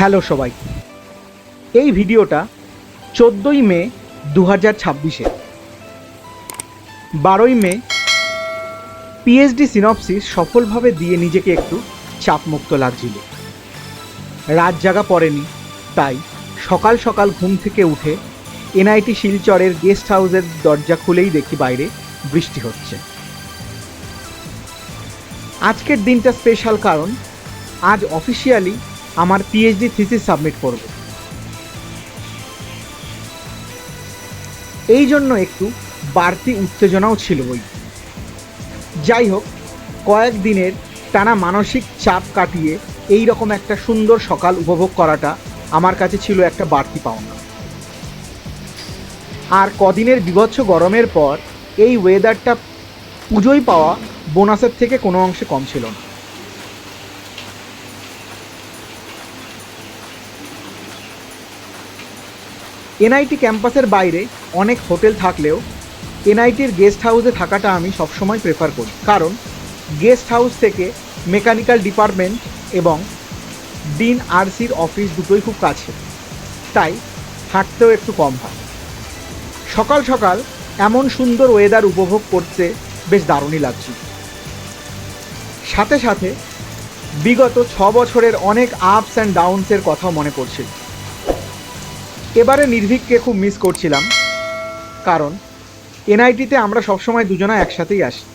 Hello সবাই, এই ভিডিওটা 14ই মে 2026-এ 12ই মে পিএইচডি সিনপসিস সফলভাবে দিয়ে নিজেকে একটু চাপমুক্ত লাগছিল। রাত জাগা পড়েনি, তাই সকাল সকাল ঘুম থেকে উঠে এনআইটি শিলচরের গেস্ট হাউসের দরজা খুলেই দেখি বাইরে বৃষ্টি হচ্ছে। আজকের দিনটা স্পেশাল কারণ আজ অফিসিয়ালি আমার পিএইচডি থিসিস সাবমিট করব। এই জন্য একটু বাড়তি উত্তেজনাও ছিল বই। যাই হোক, কয়েকদিনের টানা মানসিক চাপ কাটিয়ে এই রকম একটা সুন্দর সকাল উপভোগ করাটা আমার কাছে ছিল একটা বাড়তি পাওনা। আর কদিনের বীভৎস গরমের পর এই ওয়েদারটা পুজোয় পাওয়া বোনাসের থেকে কোনো অংশে কম ছিল না। এনআইটি ক্যাম্পাসের বাইরে অনেক হোটেল থাকলেও এনআইটির গেস্ট হাউসে থাকাটা আমি সবসময় প্রেফার করি, কারণ গেস্ট হাউস থেকে মেকানিক্যাল ডিপার্টমেন্ট এবং ডিন আরসির অফিস দুটোই খুব কাছে, তাই হাঁটতেও একটু কম হয়। সকাল সকাল এমন সুন্দর ওয়েদার উপভোগ করতে বেশ দারুণই লাগছে। সাথে সাথে বিগত 6 বছরের অনেক আপস অ্যান্ড ডাউনসের কথাও মনে পড়ছিল। এবারে নির্ভীককে খুব মিস করছিলাম, কারণ এনআইটিতে আমরা সবসময় দুজনা একসাথেই আসি।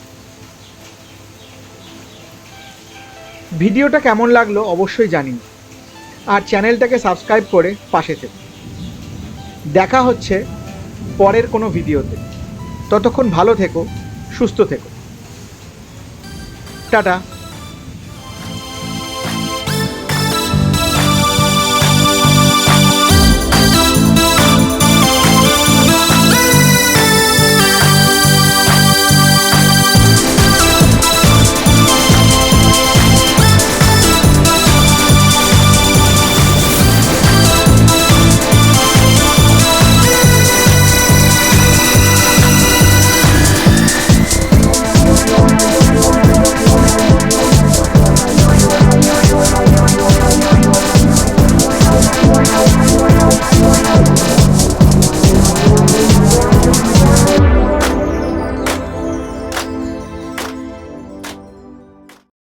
ভিডিওটা কেমন লাগলো অবশ্যই জানিও, আর চ্যানেলটাকে সাবস্ক্রাইব করে পাশে থেকো। দেখা হচ্ছে পরের কোনো ভিডিওতে। ততক্ষণ ভালো থেকো, সুস্থ থেকো। টাটা।